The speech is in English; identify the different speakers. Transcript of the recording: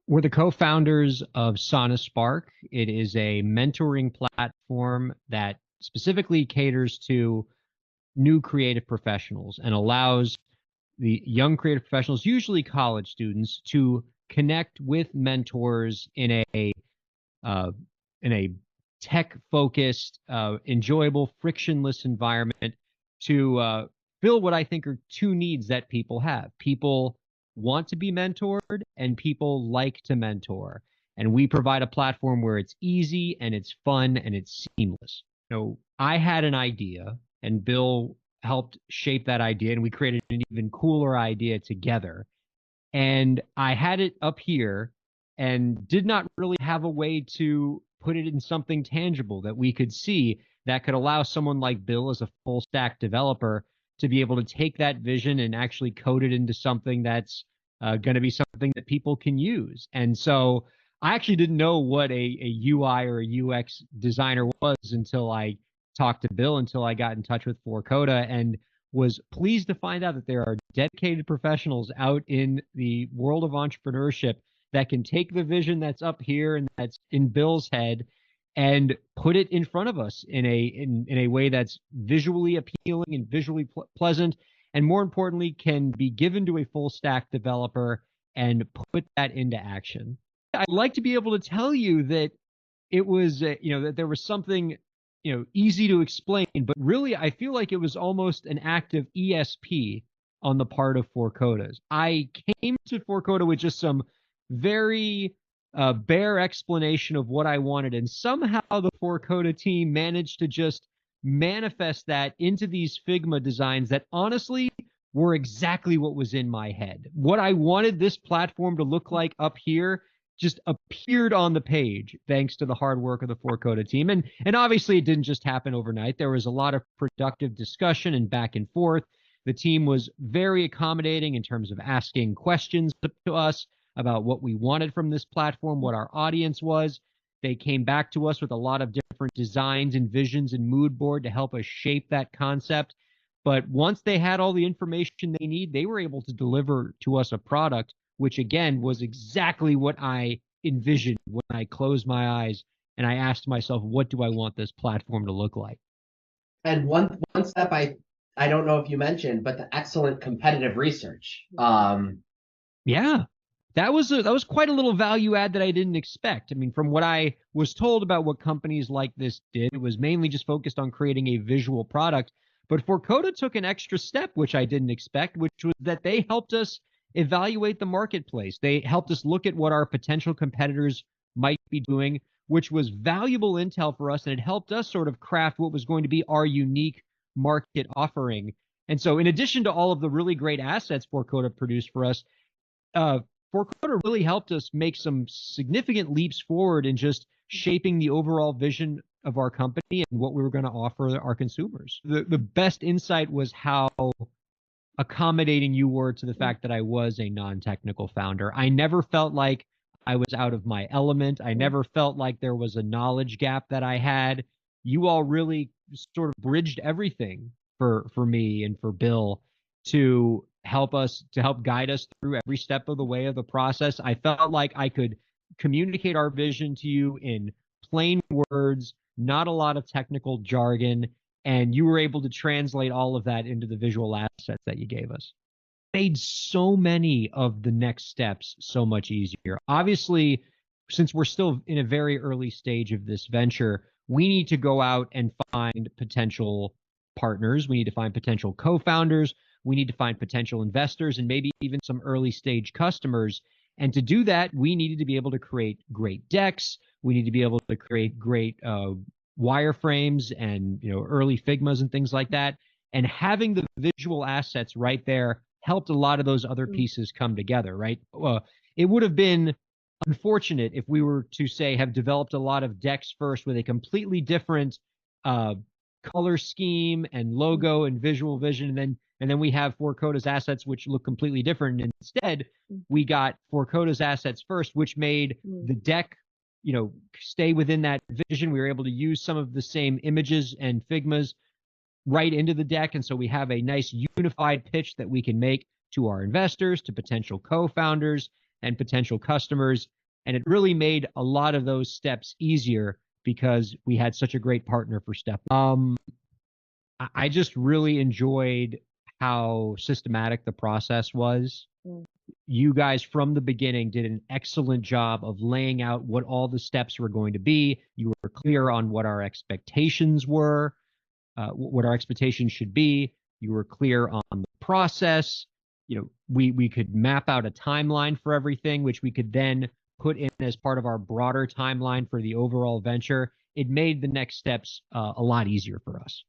Speaker 1: We're the co-founders of SoniSpark. It is a mentoring platform that specifically caters to new creative professionals and allows the young creative professionals, usually college students, to connect with mentors uh, in a tech-focused, enjoyable, frictionless environment to fill what I think are two needs that people have. People want to be mentored, and people like to mentor. And we provide a platform where it's easy and it's fun and it's seamless. I had an idea, and Bill helped shape that idea, and we created an even cooler idea together. And I had it up here and did not really have a way to put it in something tangible that we could see that could allow someone like Bill, as a full stack developer, to be able to take that vision and actually code it into something that's going to be something that people can use. And so I actually didn't know what a UI or a UX designer was until I talked to Bill, until I got in touch with Forcoda, and was pleased to find out that there are dedicated professionals out in the world of entrepreneurship that can take the vision that's up here and that's in Bill's head and put it in front of us in a way that's visually appealing and visually pleasant, and more importantly, can be given to a full stack developer and put that into action. I'd like to be able to tell you that it was, that there was something, easy to explain, but really I feel like it was almost an act of ESP on the part of Forcodas. I came to Forcoda with just some very bare explanation of what I wanted, and somehow the Forcoda team managed to just manifest that into these Figma designs that honestly were exactly what was in my head. What I wanted this platform to look like up here just appeared on the page thanks to the hard work of the Forcoda team. And obviously it didn't just happen overnight. There was a lot of productive discussion and back and forth. The team was very accommodating in terms of asking questions to us about what we wanted from this platform, what our audience was. They came back to us with a lot of different designs and visions and mood board to help us shape that concept. But once they had all the information they need, they were able to deliver to us a product, which again was exactly what I envisioned when I closed my eyes and I asked myself, what do I want this platform to look like?
Speaker 2: And one step I don't know if you mentioned, but the excellent competitive research.
Speaker 1: Yeah, that was quite a little value add that I didn't expect. I mean, from what I was told about what companies like this did, it was mainly just focused on creating a visual product. But Forcoda took an extra step, which I didn't expect, which was that they helped us evaluate the marketplace. They helped us look at what our potential competitors might be doing, which was valuable intel for us, and it helped us sort of craft what was going to be our unique market offering. And so, in addition to all of the really great assets Forcoda produced for us, uh, Forcoda really helped us make some significant leaps forward in just shaping the overall vision of our company and what we were going to offer our consumers. The best insight was how accommodating you were to the fact that I was a non-technical founder. I never felt like I was out of my element. I never felt like there was a knowledge gap that I had. You all really sort of bridged everything for me and for Bill to help guide us through every step of the way of the process. I felt like I could communicate our vision to you in plain words, not a lot of technical jargon, and you were able to translate all of that into the visual assets that you gave us. Made so many of the next steps so much easier. Obviously, since we're still in a very early stage of this venture, we need to go out and find potential partners. We need to find potential co-founders. We need to find potential investors and maybe even some early stage customers. And to do that, we needed to be able to create great decks. We need to be able to create great wireframes and early Figmas and things like that. And having the visual assets right there helped a lot of those other pieces come together, right? It would have been unfortunate if we were to say have developed a lot of decks first with a completely different color scheme and logo and visual vision, and then we have Forcoda's assets which look completely different. And instead, we got Forcoda's assets first, which made the deck stay within that vision. We were able to use some of the same images and Figmas right into the deck. And so we have a nice unified pitch that we can make to our investors, to potential co-founders, and potential customers. And it really made a lot of those steps easier because we had such a great partner for step. I just really enjoyed how systematic the process was. You guys from the beginning did an excellent job of laying out what all the steps were going to be. You were clear on what our expectations were, what our expectations should be. You were clear on the process. You know, we could map out a timeline for everything, which we could then put in as part of our broader timeline for the overall venture. It made the next steps a lot easier for us.